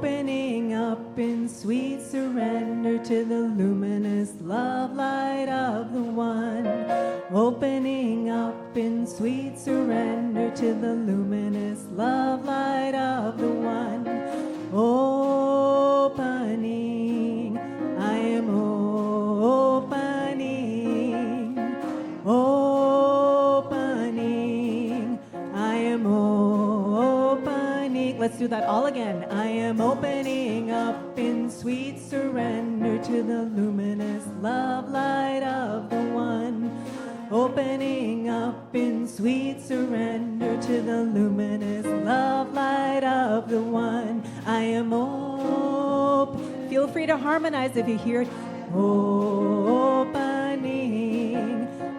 opening up in sweet surrender to the luminous love light of the one. Opening up in sweet surrender to the luminous love light of the one. Opening, I am opening. Opening, I am opening. Let's do that all again. I am opening up in sweet surrender to the luminous love light of the one. Opening up in sweet surrender to the luminous love light of the one. I am open. Feel free to harmonize if you hear it. Opening.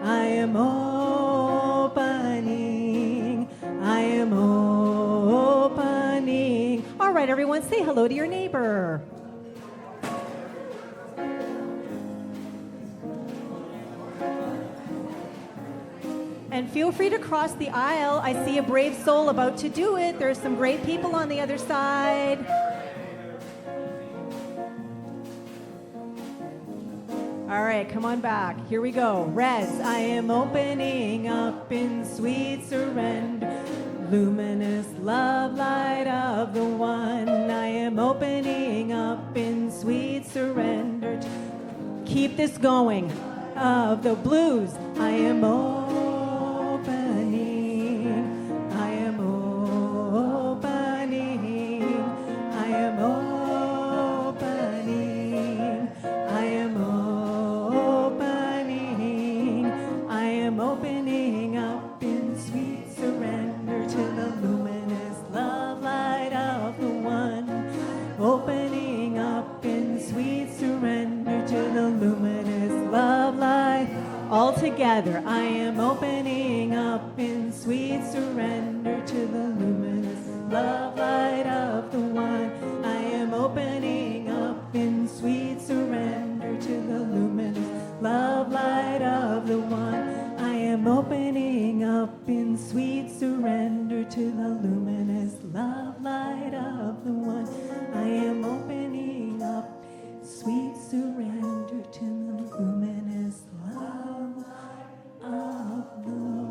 I am opening. I am opening. All right, everyone, say hello to your neighbor. And feel free to cross the aisle. I see a brave soul about to do it. There's some great people on the other side. All right, come on back. Here we go. Res, I am opening up in sweet surrender. Luminous love light of the one. I am opening up in sweet surrender. Keep this going. Of the blues, I am opening. I am opening. I am opening. I am opening. I am opening up in sweet surrender to the luminous love light of the one. Opening up in sweet surrender to the luminous love light. All together, I am opening up in sweet surrender to the luminous love light of the one. I am opening up in sweet surrender to the luminous love light of the one. I am opening up in sweet surrender to the luminous love light of the one. I am opening up sweet surrender to the luminous love of the one.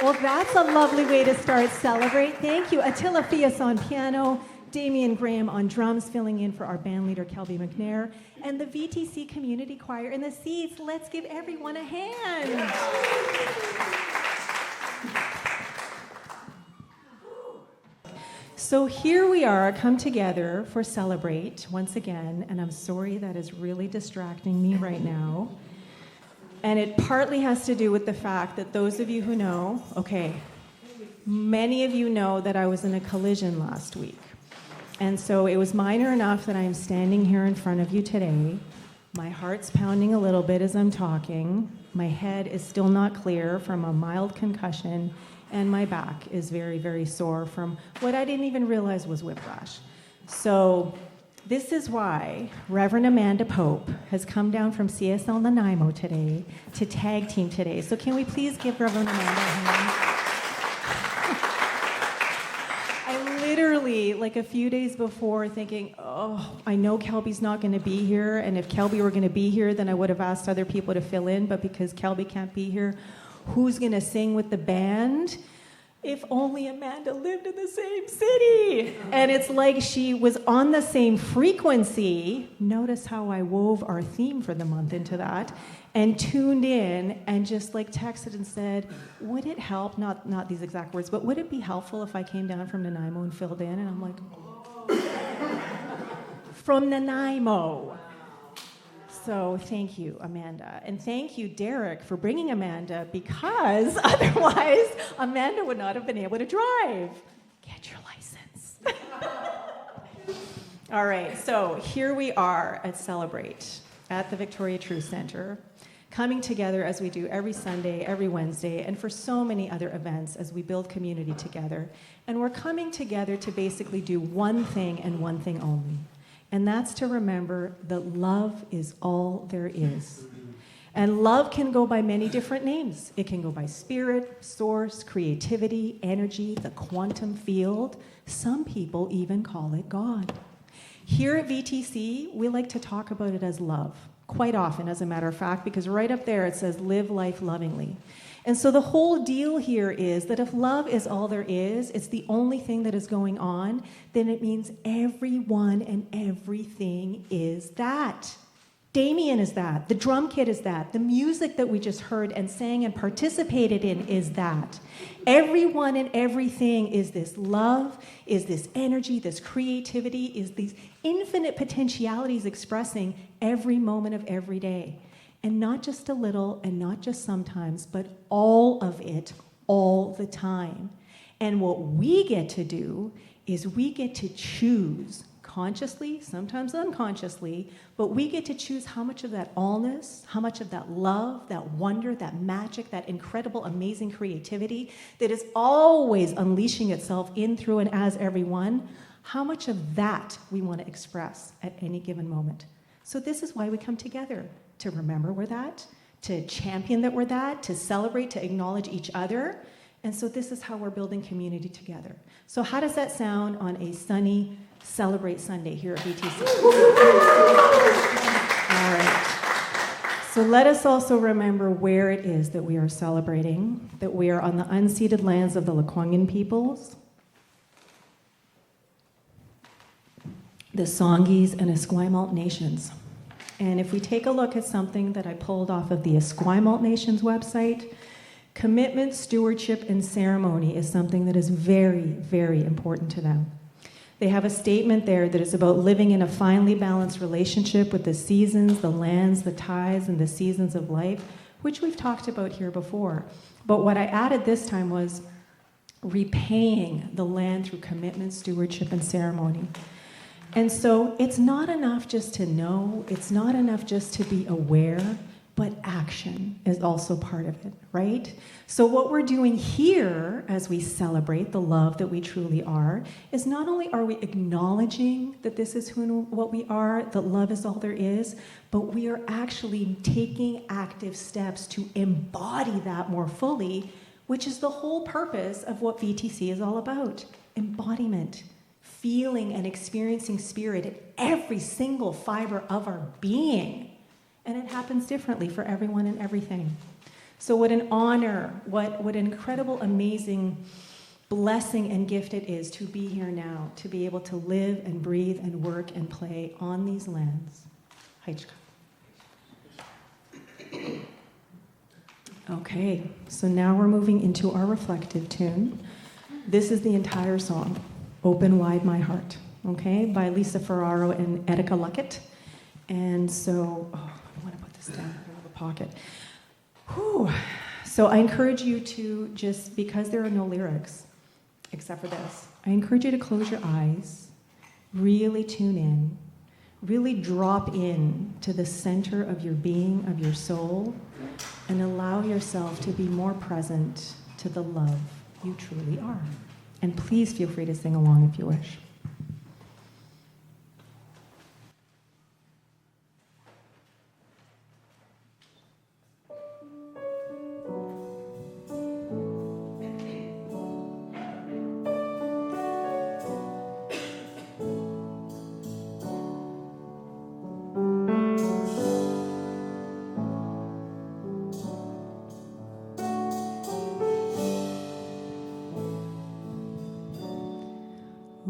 Well, that's a lovely way to start Celebrate. Thank you. Attila Fias on piano, Damian Graham on drums, filling in for our band leader, Kelby McNair, and the VTC Community Choir in the seats. Let's give everyone a hand. So here we are, come together for Celebrate once again, and I'm sorry that is really distracting me right now. And it partly has to do with the fact that those of you who know, many of you know that I was in a collision last week. And so it was minor enough that I'm standing here in front of you today. My heart's pounding a little bit as I'm talking. My head is still not clear from a mild concussion. And my back is very, very sore from what I didn't even realize was whiplash. So this is why Reverend Amanda Pope has come down from CSL Nanaimo today to tag team today. So can we please give Reverend Amanda a hand? I literally, like a few days before, thinking, I know Kelby's not going to be here, and if Kelby were going to be here, then I would have asked other people to fill in, but because Kelby can't be here, who's going to sing with the band? If only Amanda lived in the same city. And it's like she was on the same frequency. Notice how I wove our theme for the month into that, and tuned in and just like texted and said, would it help, not these exact words, but would it be helpful if I came down from Nanaimo and filled in? And I'm like, from Nanaimo. So thank you, Amanda. And thank you, Derek, for bringing Amanda, because otherwise Amanda would not have been able to drive. Get your license. All right, so here we are at Celebrate at the Victoria Truth Center, coming together as we do every Sunday, every Wednesday, and for so many other events as we build community together. And we're coming together to basically do one thing and one thing only. And that's to remember that love is all there is. And love can go by many different names. It can go by spirit, source, creativity, energy, the quantum field. Some people even call it God. Here at VTC, we like to talk about it as love, quite often, as a matter of fact, because right up there it says, live life lovingly. And so the whole deal here is that if love is all there is, it's the only thing that is going on, then it means everyone and everything is that. Damien is that. The drum kit is that. The music that we just heard and sang and participated in is that. Everyone and everything is this love, is this energy, this creativity, is these infinite potentialities expressing every moment of every day. And not just a little and not just sometimes, but all of it, all the time. And what we get to do is we get to choose consciously, sometimes unconsciously, but we get to choose how much of that allness, how much of that love, that wonder, that magic, that incredible, amazing creativity that is always unleashing itself in, through, and as everyone, how much of that we want to express at any given moment. So this is why we come together, to remember we're that, to champion that we're that, to celebrate, to acknowledge each other. And so this is how we're building community together. So how does that sound on a sunny Celebrate Sunday here at VTC? All right. So let us also remember where it is that we are celebrating, that we are on the unceded lands of the Lekwungen peoples, the Songhees and Esquimalt nations. And if we take a look at something that I pulled off of the Esquimalt Nations website, commitment, stewardship, and ceremony is something that is very, very important to them. They have a statement there that is about living in a finely balanced relationship with the seasons, the lands, the tides, and the seasons of life, which we've talked about here before. But what I added this time was repaying the land through commitment, stewardship, and ceremony. And so it's not enough just to know, it's not enough just to be aware, but action is also part of it, right? So what we're doing here as we celebrate the love that we truly are is not only are we acknowledging that this is what we are, that love is all there is, but we are actually taking active steps to embody that more fully, which is the whole purpose of what VTC is all about. Embodiment, feeling and experiencing spirit in every single fiber of our being. And it happens differently for everyone and everything. So what an honor, what an incredible, amazing blessing and gift it is to be here now, to be able to live and breathe and work and play on these lands. Okay, so now we're moving into our reflective tune. This is the entire song, Open Wide My Heart, okay, by Lisa Ferraro and Etika Luckett. And so, I want to put this down in the pocket. Whew. So I encourage you to just, because there are no lyrics, except for this, I encourage you to close your eyes, really tune in, really drop in to the center of your being, of your soul, and allow yourself to be more present to the love you truly are. And please feel free to sing along if you wish.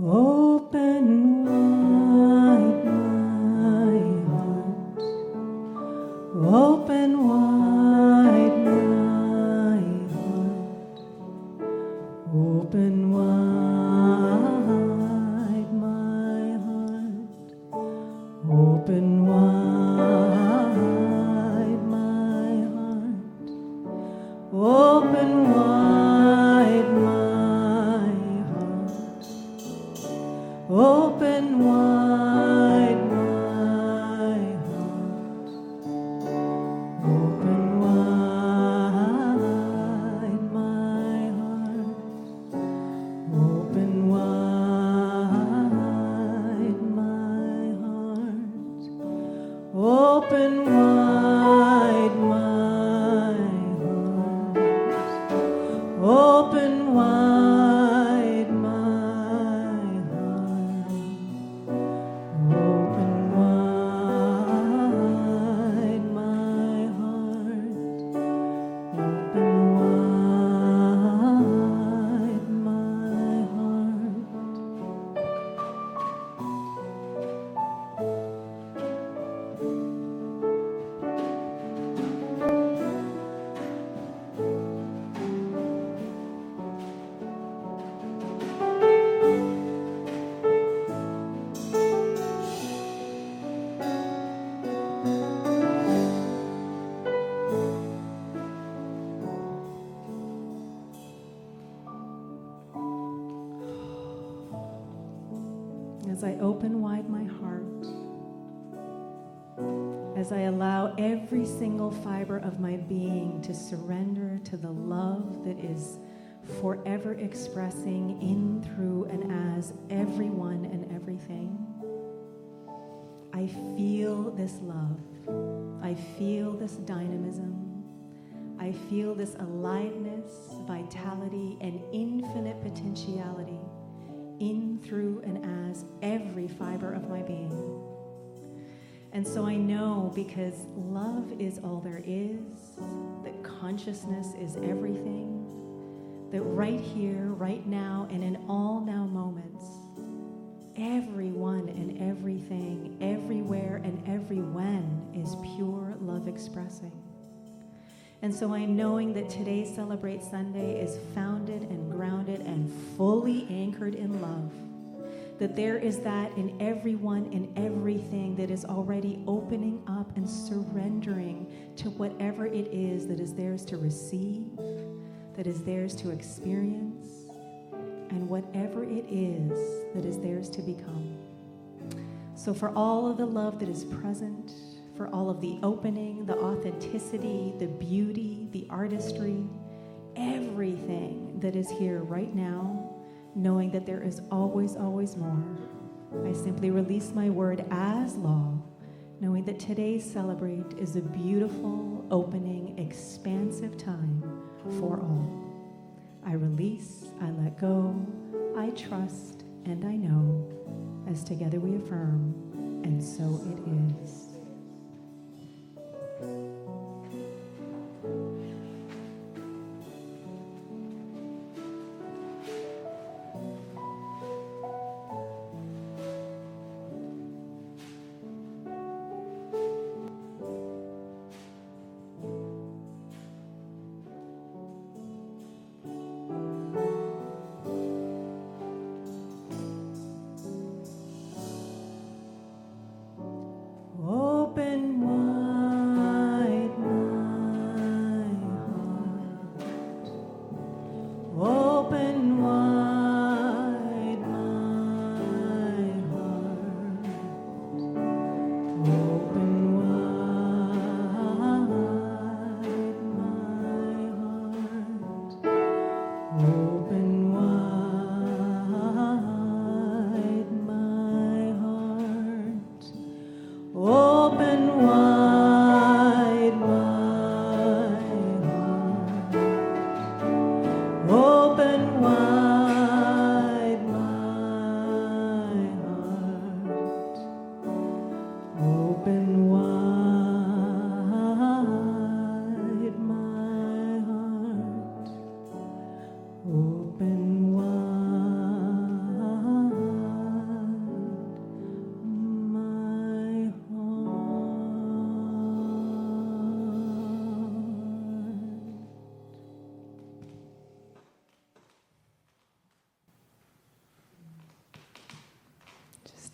Open wide my heart, open wide my heart, open wide my heart, open wide my heart, open wide my Open wide my heart, open wide my heart, open wide my heart, open wide my as I open wide my heart, as I allow every single fiber of my being to surrender to the love that is forever expressing in, through, and as everyone and everything, I feel this love. I feel this dynamism. I feel this aliveness, vitality, and infinite potentiality in, through, and as every fiber of my being. And so I know, because love is all there is, that consciousness is everything, that right here, right now, and in all now moments, everyone and everything, everywhere and every when is pure love expressing. And so I'm knowing that today's Celebrate Sunday is founded and grounded and fully anchored in love. That there is that in everyone and everything that is already opening up and surrendering to whatever it is that is theirs to receive, that is theirs to experience, and whatever it is that is theirs to become. So for all of the love that is present, for all of the opening, the authenticity, the beauty, the artistry, everything that is here right now, knowing that there is always, always more, I simply release my word as law, knowing that today's Celebrate is a beautiful, opening, expansive time for all. I release, I let go, I trust, and I know, as together we affirm, and so it is.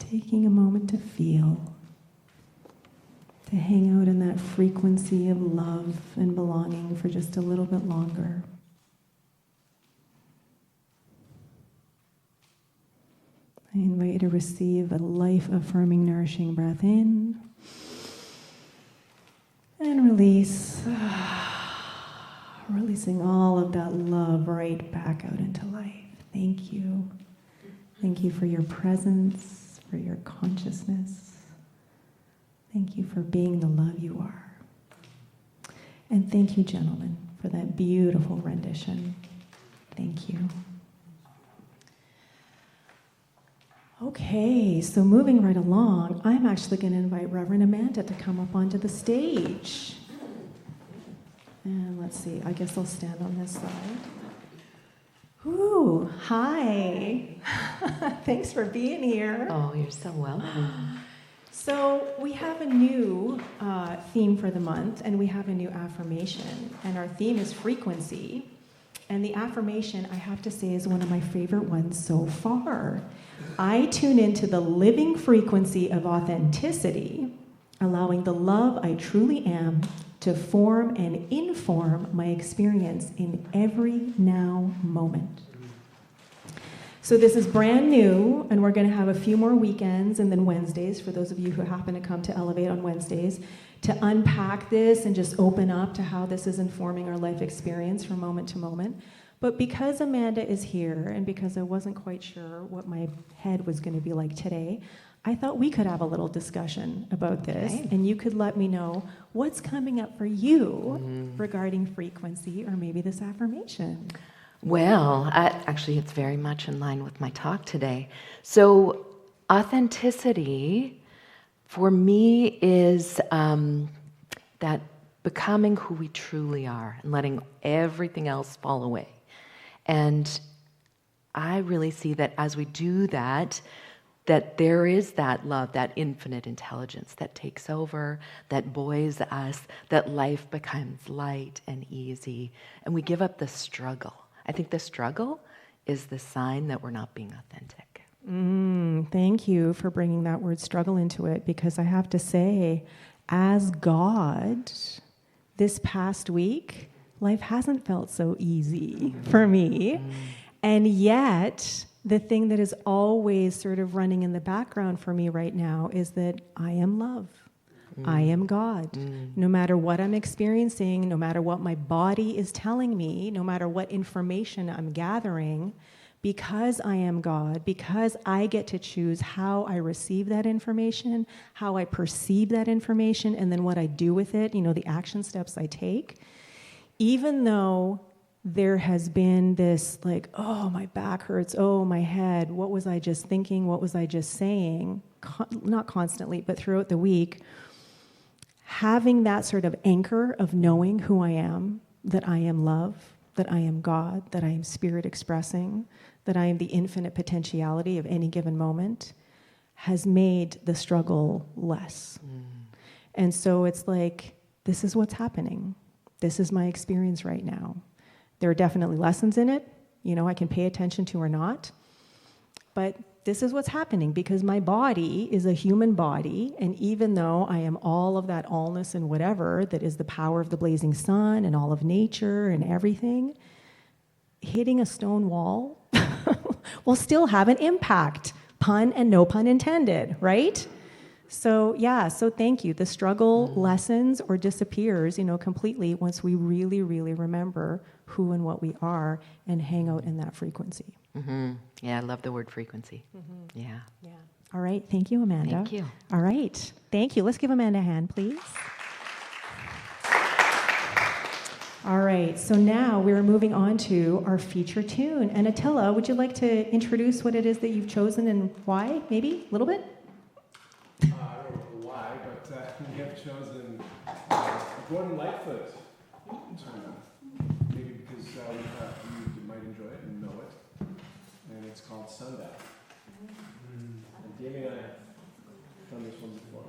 Taking a moment to feel, to hang out in that frequency of love and belonging for just a little bit longer. I invite you to receive a life-affirming, nourishing breath in and release, releasing all of that love right back out into life. Thank you. Thank you for your presence, for your consciousness. Thank you for being the love you are. And thank you, gentlemen, for that beautiful rendition. Thank you. Okay, so moving right along, I'm actually going to invite Reverend Amanda to come up onto the stage. And let's see, I guess I'll stand on this side. Ooh, hi. Thanks for being here. Oh, you're so welcome. So we have a new theme for the month, and we have a new affirmation. And our theme is frequency. And the affirmation, I have to say, is one of my favorite ones so far. I tune into the living frequency of authenticity, allowing the love I truly am to form and inform my experience in every now moment. So this is brand new, and we're going to have a few more weekends and then Wednesdays, for those of you who happen to come to Elevate on Wednesdays, to unpack this and just open up to how this is informing our life experience from moment to moment. But because Amanda is here, and because I wasn't quite sure what my head was going to be like today, I thought we could have a little discussion about this, and you could let me know what's coming up for you regarding frequency or maybe this affirmation. Well, actually, it's very much in line with my talk today. So, authenticity for me is that becoming who we truly are and letting everything else fall away. And I really see that as we do that, that there is that love, that infinite intelligence that takes over, that buoys us, that life becomes light and easy, and we give up the struggle. I think the struggle is the sign that we're not being authentic. Thank you for bringing that word struggle into it, because I have to say, as God, this past week, life hasn't felt so easy for me. And yet, the thing that is always sort of running in the background for me right now is that I am love. I am God. No matter what I'm experiencing, no matter what my body is telling me, no matter what information I'm gathering, because I am God, because I get to choose how I receive that information, how I perceive that information, and then what I do with it, the action steps I take, even though there has been this like, oh, my back hurts, oh, my head, what was I just thinking, what was I just saying, not constantly, but throughout the week, having that sort of anchor of knowing who I am, that I am love, that I am God, that I am spirit expressing, that I am the infinite potentiality of any given moment, has made the struggle less. And so it's like, this is what's happening. This is my experience right now. There are definitely lessons in it, I can pay attention to or not. But this is what's happening because my body is a human body, and even though I am all of that allness and whatever that is the power of the blazing sun and all of nature and everything, hitting a stone wall will still have an impact. Pun and no pun intended, right? So thank you. The struggle lessens or disappears, completely once we really, really remember who and what we are and hang out in that frequency. Yeah, I love the word frequency. Yeah. All right. Thank you, Amanda. Thank you. All right. Thank you. Let's give Amanda a hand, please. All right. So now we're moving on to our feature tune. And Attila, would you like to introduce what it is that you've chosen and why, maybe a little bit? I don't know why, but we have chosen Gordon Lightfoot. Maybe because we thought you might enjoy it and know it. And it's called Sundown. And Jamie and I have done this one before.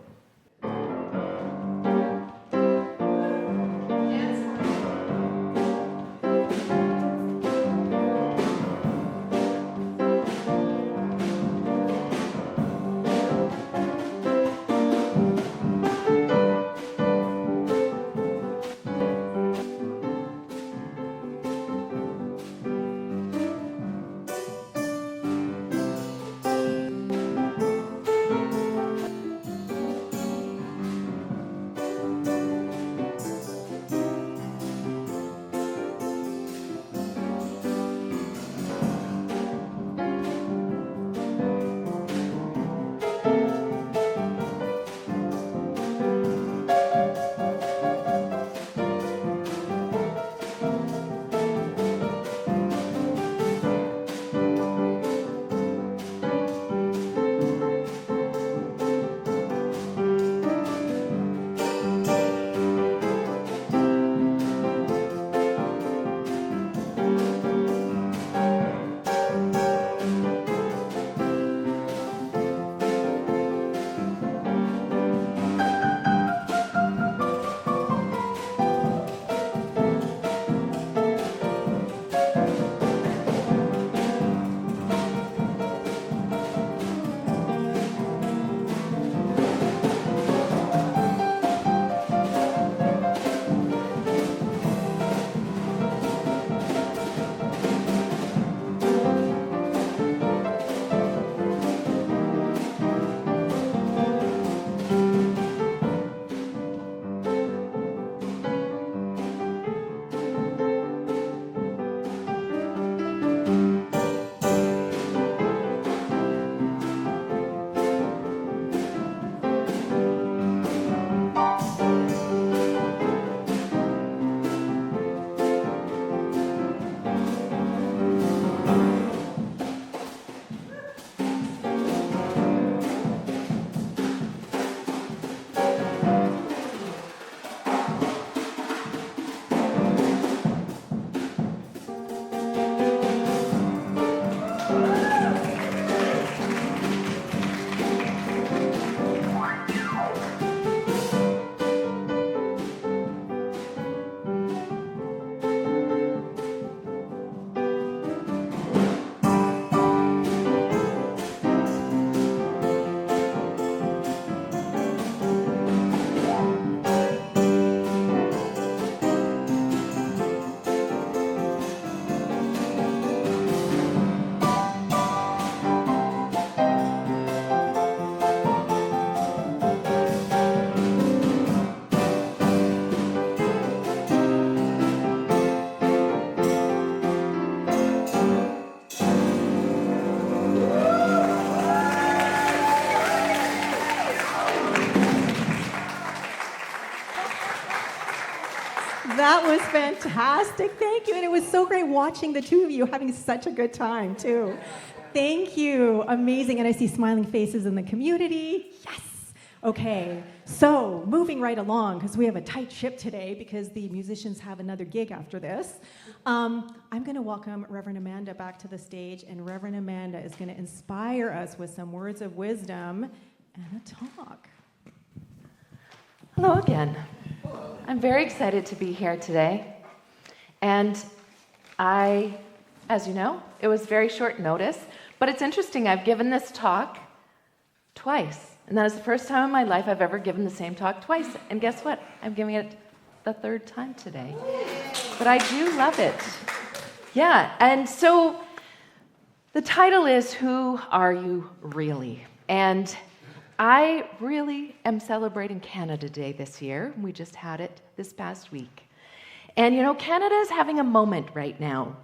That was fantastic. Thank you. And it was so great watching the two of you having such a good time, too. Thank you. Amazing. And I see smiling faces in the community. Yes. Okay. So moving right along, because we have a tight ship today because the musicians have another gig after this. I'm going to welcome Reverend Amanda back to the stage, and Reverend Amanda is going to inspire us with some words of wisdom and a talk. Hello again. I'm very excited to be here today. And as you know, it was very short notice, but it's interesting. I've given this talk twice, and that is the first time in my life I've ever given the same talk twice. And guess what? I'm giving it the third time today. But I do love it. Yeah, and so the title is, Who Are You Really? And I really am celebrating Canada Day this year. We just had it this past week. And you know, Canada is having a moment right now.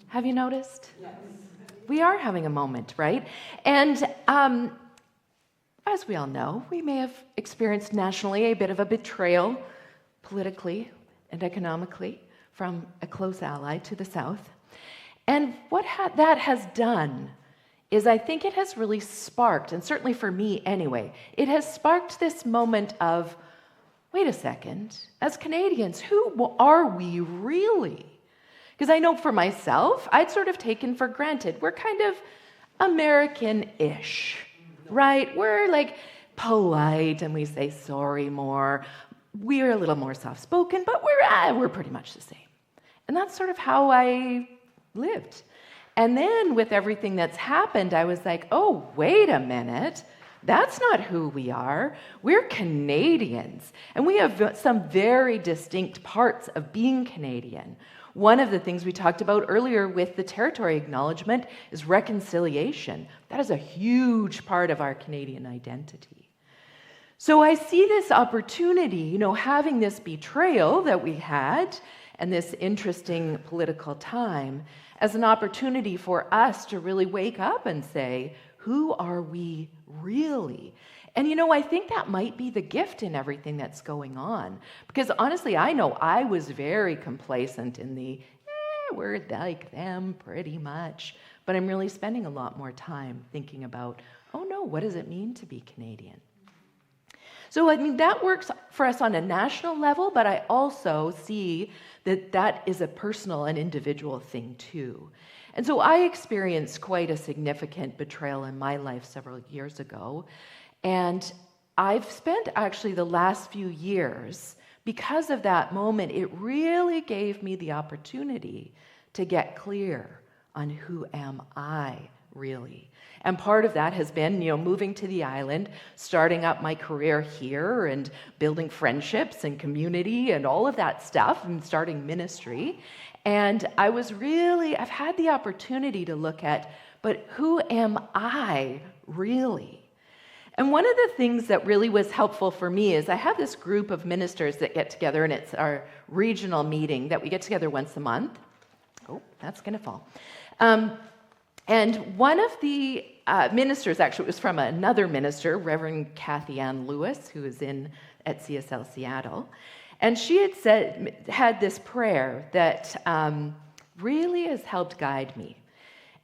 Have you noticed? Yes. We are having a moment, right? And as we all know, we may have experienced nationally a bit of a betrayal, politically and economically, from a close ally to the south. And what that has done is I think it has really sparked, and certainly for me anyway, it has sparked this moment of, wait a second, as Canadians, who are we really? Because I know for myself, I'd sort of taken for granted, we're kind of American-ish, right? We're like polite and we say sorry more. We're a little more soft-spoken, but we're pretty much the same. And that's sort of how I lived. And then with everything that's happened, I was like, oh, wait a minute. That's not who we are. We're Canadians. And we have some very distinct parts of being Canadian. One of the things we talked about earlier with the territory acknowledgement is reconciliation. That is a huge part of our Canadian identity. So I see this opportunity, having this betrayal that we had and this interesting political time as an opportunity for us to really wake up and say, who are we really? And I think that might be the gift in everything that's going on. Because honestly, I know I was very complacent in the, we're like them pretty much. But I'm really spending a lot more time thinking about, oh no, what does it mean to be Canadian? So, that works for us on a national level, but I also see that is a personal and individual thing too. And so I experienced quite a significant betrayal in my life several years ago. And I've spent actually the last few years, because of that moment, it really gave me the opportunity to get clear on who am I really. And part of that has been, moving to the island, starting up my career here and building friendships and community and all of that stuff and starting ministry. And I've had the opportunity to look at, but who am I really? And one of the things that really was helpful for me is I have this group of ministers that get together, and it's our regional meeting that we get together once a month. Oh, that's going to fall. And one of the ministers, actually, it was from another minister, Reverend Kathy Ann Lewis, who is at CSL Seattle. And she had this prayer that really has helped guide me.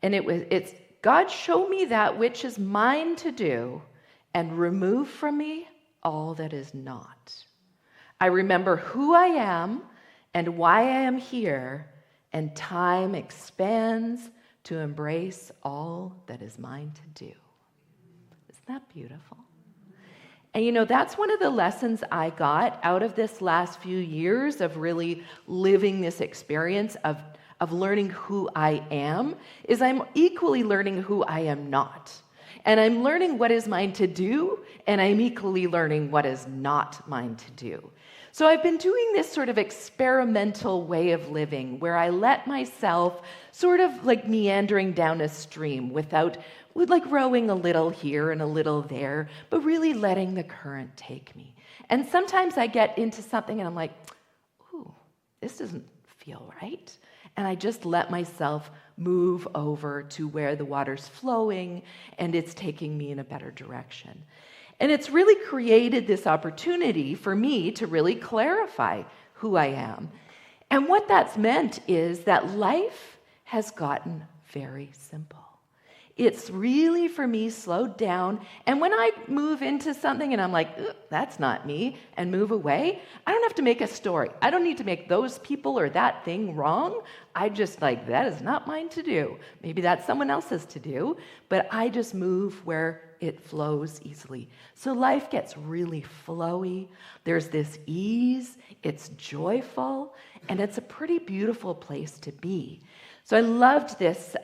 And it's, God, show me that which is mine to do and remove from me all that is not. I remember who I am and why I am here, and time expands to embrace all that is mine to do. Isn't that beautiful? And that's one of the lessons I got out of this last few years of really living this experience of learning who I am, is I'm equally learning who I am not. And I'm learning what is mine to do, and I'm equally learning what is not mine to do. So I've been doing this sort of experimental way of living where I let myself sort of like meandering down a stream with rowing a little here and a little there, but really letting the current take me. And sometimes I get into something and I'm like, ooh, this doesn't feel right. And I just let myself move over to where the water's flowing and it's taking me in a better direction. And it's really created this opportunity for me to really clarify who I am. And what that's meant is that life has gotten very simple. It's really, for me, slowed down. And when I move into something and I'm like, that's not me, and move away, I don't have to make a story. I don't need to make those people or that thing wrong. I just that is not mine to do. Maybe that's someone else's to do, but I just move where it flows easily. So life gets really flowy. There's this ease. It's joyful, and it's a pretty beautiful place to be. So I loved this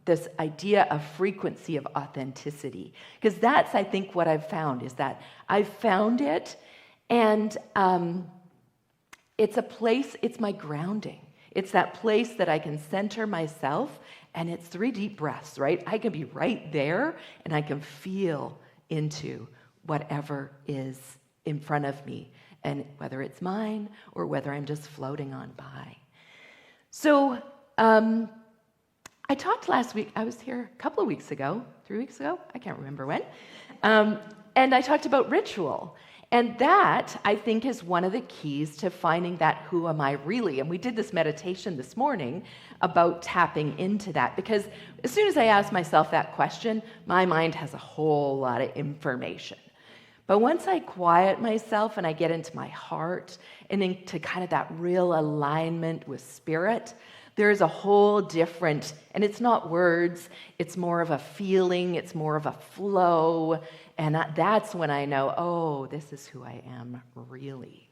this idea of frequency of authenticity, because that's, I think, what I've found, is that I've found it, and it's a place, it's my grounding. It's that place that I can center myself, and it's 3 deep breaths, right? I can be right there, and I can feel into whatever is in front of me, and whether it's mine or whether I'm just floating on by. So, I talked last week, I was here a couple of weeks ago, 3 weeks ago, I can't remember when, and I talked about ritual. And that, I think, is one of the keys to finding that who am I really? And we did this meditation this morning about tapping into that, because as soon as I ask myself that question, my mind has a whole lot of information. But once I quiet myself and I get into my heart and into kind of that real alignment with spirit, there's a whole different, and it's not words, it's more of a feeling, it's more of a flow, and that's when I know, oh, this is who I am really.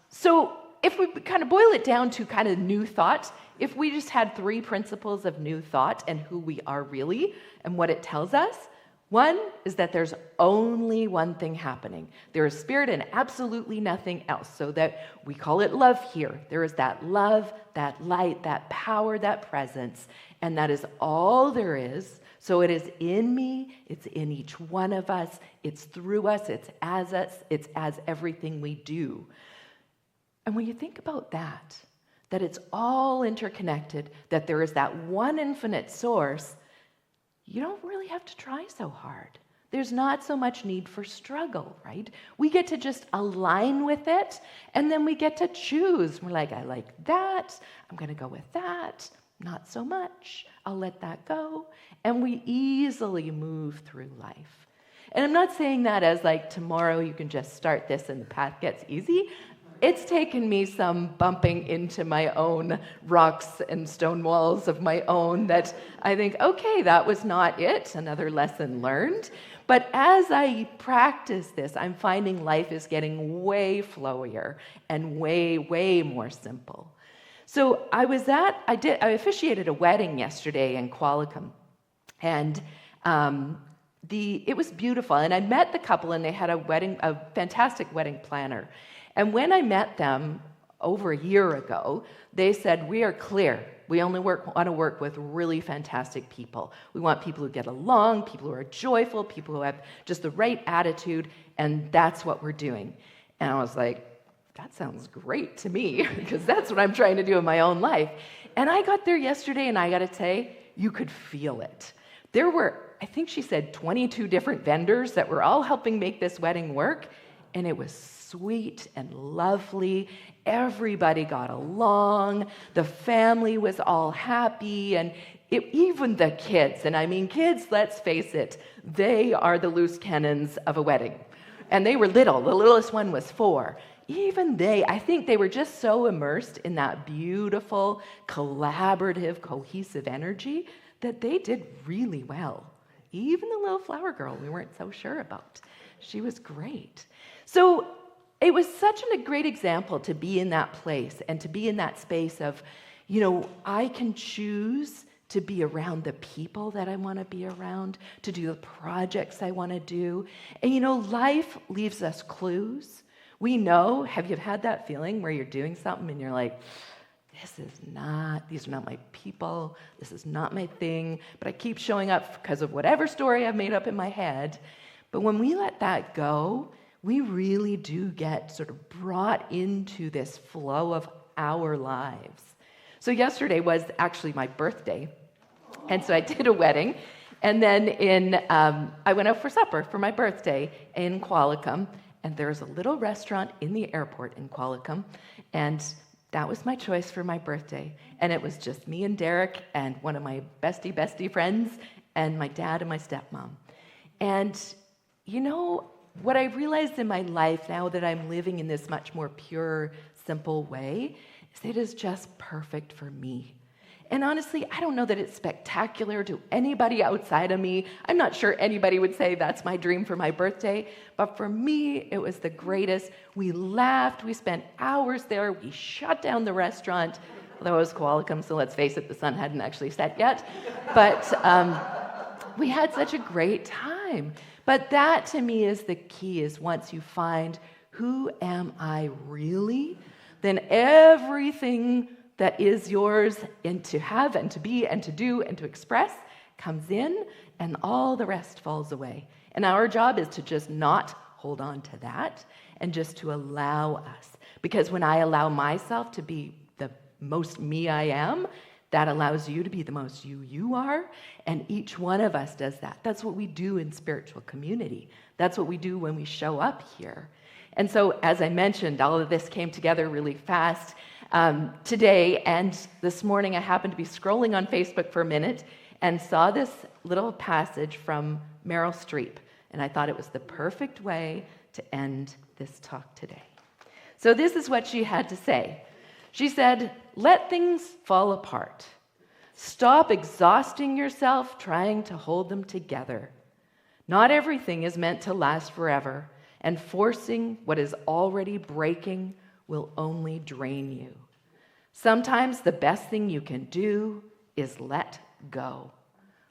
So if we kind of boil it down to kind of new thought, if we just had 3 principles of new thought and who we are really and what it tells us, one is that there's only one thing happening. There is spirit and absolutely nothing else. So that we call it love here. There is that love, that light, that power, that presence, and that is all there is. So it is in me, it's in each one of us, it's through us, it's as everything we do. And when you think about that it's all interconnected, that there is that one infinite source, you don't really have to try so hard. There's not so much need for struggle, right? We get to just align with it, and then we get to choose. We're like, I like that, I'm going to go with that, not so much, I'll let that go. And we easily move through life. And I'm not saying that as like tomorrow you can just start this and the path gets easy. It's taken me some bumping into my own rocks and stone walls of my own that I think, okay, that was not it, another lesson learned. But as I practice this, I'm finding life is getting way flowier and way, way more simple. So I officiated a wedding yesterday in Qualicum, and it was beautiful. And I met the couple, and they had a fantastic wedding planner. And when I met them over a year ago, they said, we are clear. We only want to work with really fantastic people. We want people who get along, people who are joyful, people who have just the right attitude, and that's what we're doing. And I was like, that sounds great to me, because that's what I'm trying to do in my own life. And I got there yesterday, and I got to say, you could feel it. There were, I think she said, 22 different vendors that were all helping make this wedding work, and it was sweet and lovely. Everybody got along. The family was all happy, and even the kids. And I mean, kids, let's face it, they are the loose cannons of a wedding. And they were little. The littlest one was 4. Even I think they were just so immersed in that beautiful, collaborative, cohesive energy that they did really well. Even the little flower girl we weren't so sure about. She was great. So it was such a great example to be in that place and to be in that space of, I can choose to be around the people that I want to be around, to do the projects I want to do. And life leaves us clues. We know, have you had that feeling where you're doing something and you're like, these are not my people, this is not my thing, but I keep showing up because of whatever story I've made up in my head. But when we let that go, we really do get sort of brought into this flow of our lives. So yesterday was actually my birthday, and so I did a wedding, and then I went out for supper for my birthday in Qualicum, and there's a little restaurant in the airport in Qualicum, and That was my choice for my birthday. And it was just me and Derek and one of my bestie friends and my dad and my stepmom. And you know, what I realized in my life now that I'm living in this much more pure, simple way is it is just perfect for me. And honestly, I don't know that it's spectacular to anybody outside of me. I'm not sure anybody would say that's my dream for my birthday. But for me, it was the greatest. We laughed. We spent hours there. We shut down the restaurant. Although it was Qualicum, so let's face it, the sun hadn't actually set yet. But we had such a great time. But that, to me, is the key, is once you find, who am I really? Then everything that is yours and to have and to be and to do and to express comes in, and all the rest falls away. And our job is to just not hold on to that and just to allow us. Because when I allow myself to be the most me I am, that allows you to be the most you are, and each one of us does that. That's what we do in spiritual community. That's what we do when we show up here. And so, as I mentioned, all of this came together really fast today, and this morning I happened to be scrolling on Facebook for a minute and saw this little passage from Meryl Streep, and I thought it was the perfect way to end this talk today. So this is what she had to say. She said, "Let things fall apart. Stop exhausting yourself trying to hold them together. Not everything is meant to last forever, and forcing what is already breaking will only drain you. Sometimes the best thing you can do is let go.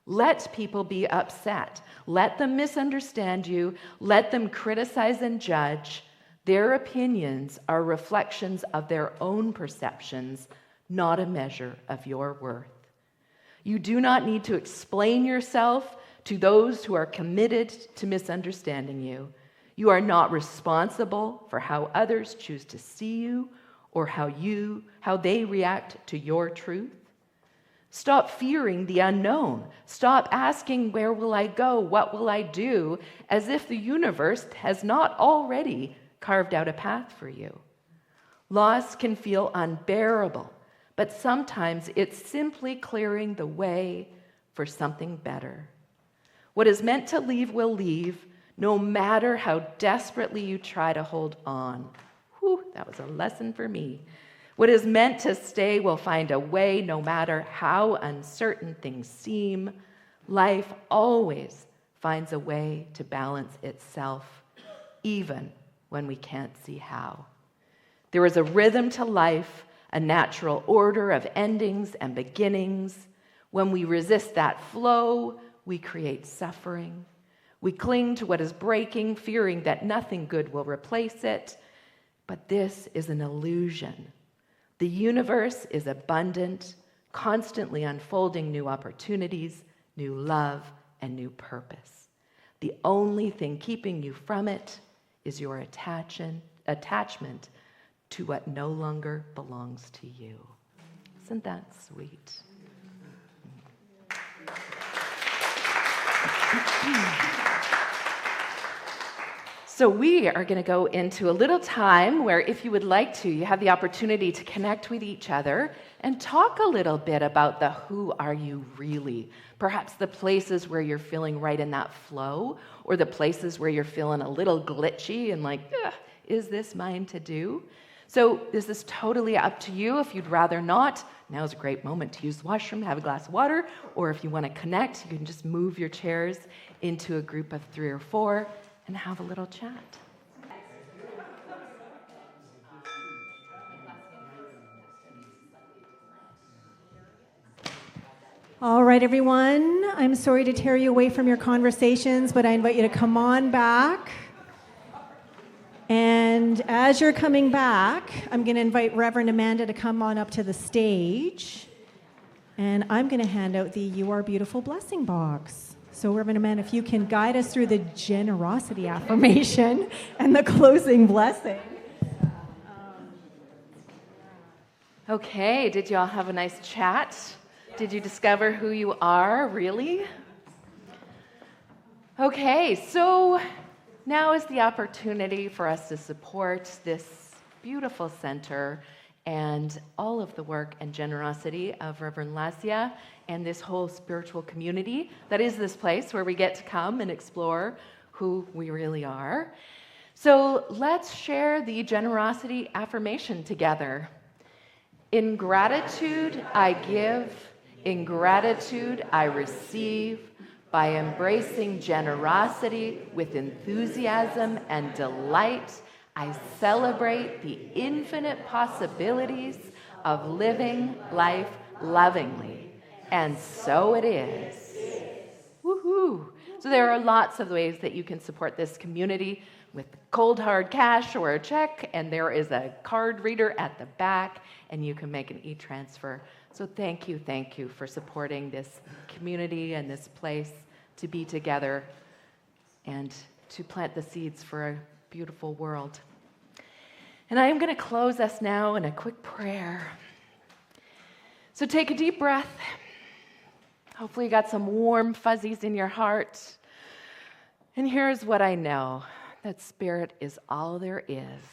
Let people be upset. Let them misunderstand you. Let them criticize and judge. Their opinions are reflections of their own perceptions, not a measure of your worth. You do not need to explain yourself to those who are committed to misunderstanding you. You are not responsible for how others choose to see you or how they react to your truth. Stop fearing the unknown. Stop asking, where will I go? What will I do? As if the universe has not already carved out a path for you. Loss can feel unbearable, but sometimes it's simply clearing the way for something better. What is meant to leave will leave, no matter how desperately you try to hold on. Whew, that was a lesson for me. What is meant to stay will find a way, no matter how uncertain things seem. Life always finds a way to balance itself, even when we can't see how. There is a rhythm to life, a natural order of endings and beginnings. When we resist that flow, we create suffering. We cling to what is breaking, fearing that nothing good will replace it. But this is an illusion. The universe is abundant, constantly unfolding new opportunities, new love, and new purpose. The only thing keeping you from it is your attachment to what no longer belongs to you. Isn't that sweet? So we are going to go into a little time where, if you would like to, you have the opportunity to connect with each other and talk a little bit about the who are you really. Perhaps the places where you're feeling right in that flow, or the places where you're feeling a little glitchy and like, is this mine to do? So this is totally up to you. If you'd rather not, now's a great moment to use the washroom, have a glass of water, or if you want to connect, you can just move your chairs into a group of 3 or 4 and have a little chat. All right, everyone. I'm sorry to tear you away from your conversations, but I invite you to come on back. And as you're coming back, I'm going to invite Reverend Amanda to come on up to the stage. And I'm going to hand out the You Are Beautiful blessing box. So, Reverend Amanda, if you can guide us through the generosity affirmation and the closing blessing. Okay, did y'all have a nice chat? Did you discover who you are, really? Okay, so now is the opportunity for us to support this beautiful center and all of the work and generosity of Rev.Lesia and this whole spiritual community that is this place where we get to come and explore who we really are. So let's share the generosity affirmation together. In gratitude I give, in gratitude I receive. By embracing generosity with enthusiasm and delight, I celebrate the infinite possibilities of living life lovingly. And so it is. Woohoo! So there are lots of ways that you can support this community with cold hard cash or a check, and there is a card reader at the back, and you can make an e-transfer. So thank you for supporting this community and this place to be together and to plant the seeds for a beautiful world. And I am going to close us now in a quick prayer. So take a deep breath. Hopefully you got some warm fuzzies in your heart. And here's what I know, that spirit is all there is.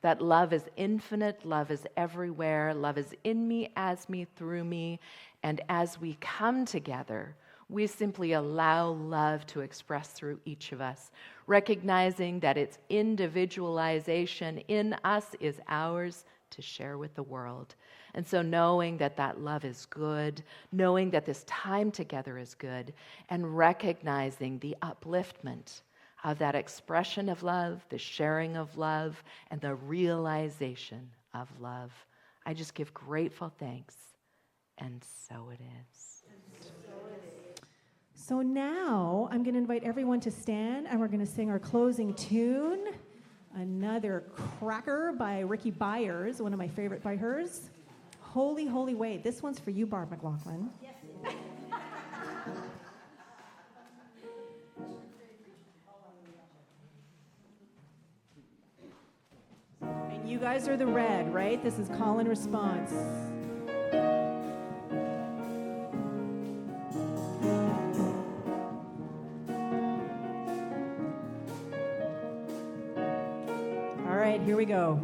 That love is infinite, love is everywhere, love is in me, as me, through me. And as we come together, we simply allow love to express through each of us, recognizing that its individualization in us is ours to share with the world. And so knowing that that love is good, knowing that this time together is good, and recognizing the upliftment of that expression of love, the sharing of love, and the realization of love. I just give grateful thanks, and so it is. So now I'm going to invite everyone to stand, and we're going to sing our closing tune, another cracker by Ricki Byars, one of my favorite by hers. Holy, Holy Way. This one's for you, Barb McLaughlin. Yes. And you guys are the red, right? This is call and response. All right, here we go.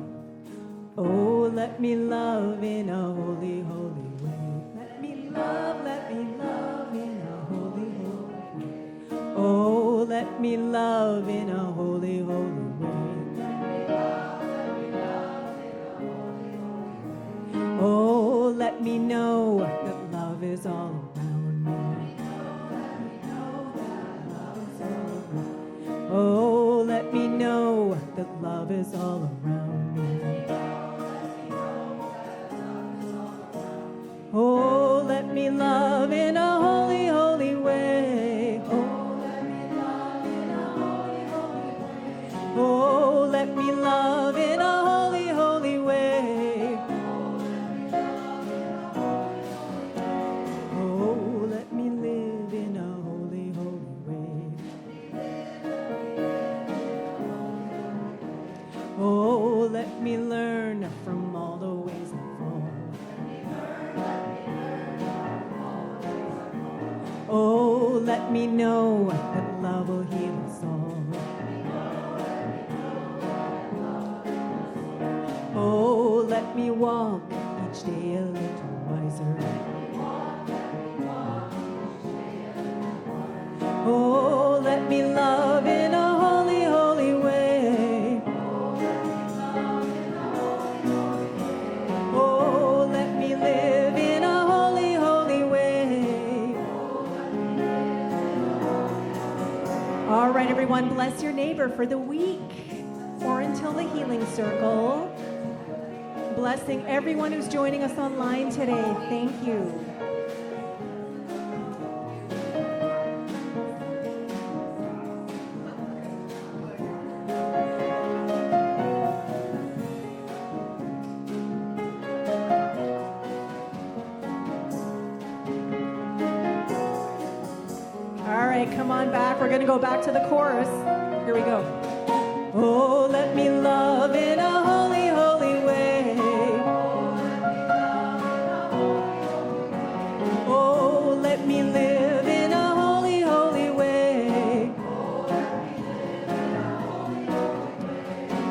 Oh, let me love in a holy, holy way. Let me love in a holy, holy way. Oh, let me love in a holy, holy way. Oh, let me know that love is all around me. Oh, let me know that love is all around me. Oh, let me love in a holy, holy way. Oh, let me love in a holy, holy way. Oh, let me love in a holy, holy way. Oh, let me live in a holy, holy way. Oh, let me learn from all the ways I fall. Oh, let me know that love will heal us all. Oh, let me walk each day a little wiser. Oh, let me love in a holy, holy way. Oh, let me live in a holy, holy way. All right, everyone, bless your neighbor for the week or until the healing circle. Blessing everyone who's joining us online today. Thank you. All right, come on back. We're going to go back to the chorus. Here we go. Oh, let me love in a holy, holy way. Oh, let me live in a holy, holy way.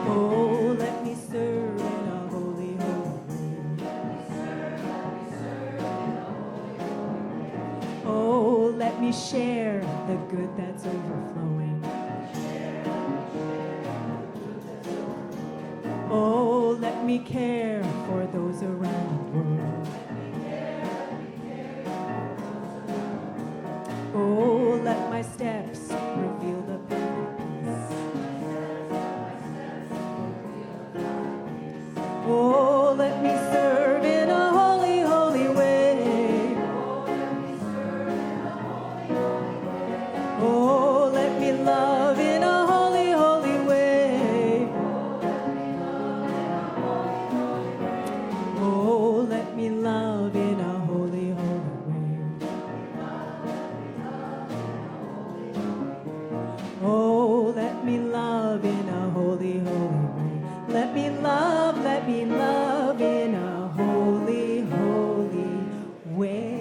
Oh, let me serve in a holy, holy way. me share the good that's overflowing. Oh, let me care for those around the world. Oh, let my steps reveal the path of peace. Oh, let me serve in a holy, holy way. Oh, let me love in a holy, holy way. Oh, let me love in a holy, holy way. Oh, let me love in a holy, holy way. Let me love in a holy, holy way.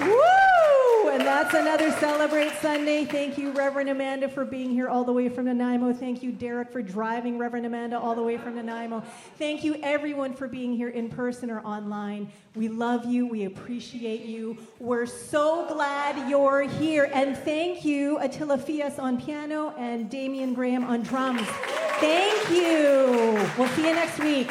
Woo! And that's another Celebrate Sunday. Thank you, Reverend Amanda, for being here all the way from Nanaimo. Thank you, Derek, for driving Reverend Amanda all the way from Nanaimo. Thank you, everyone, for being here in person or online. We love you. We appreciate you. We're so glad you're here. And thank you, Attila Fias on piano and Damian Graham on drums. Thank you. We'll see you next week.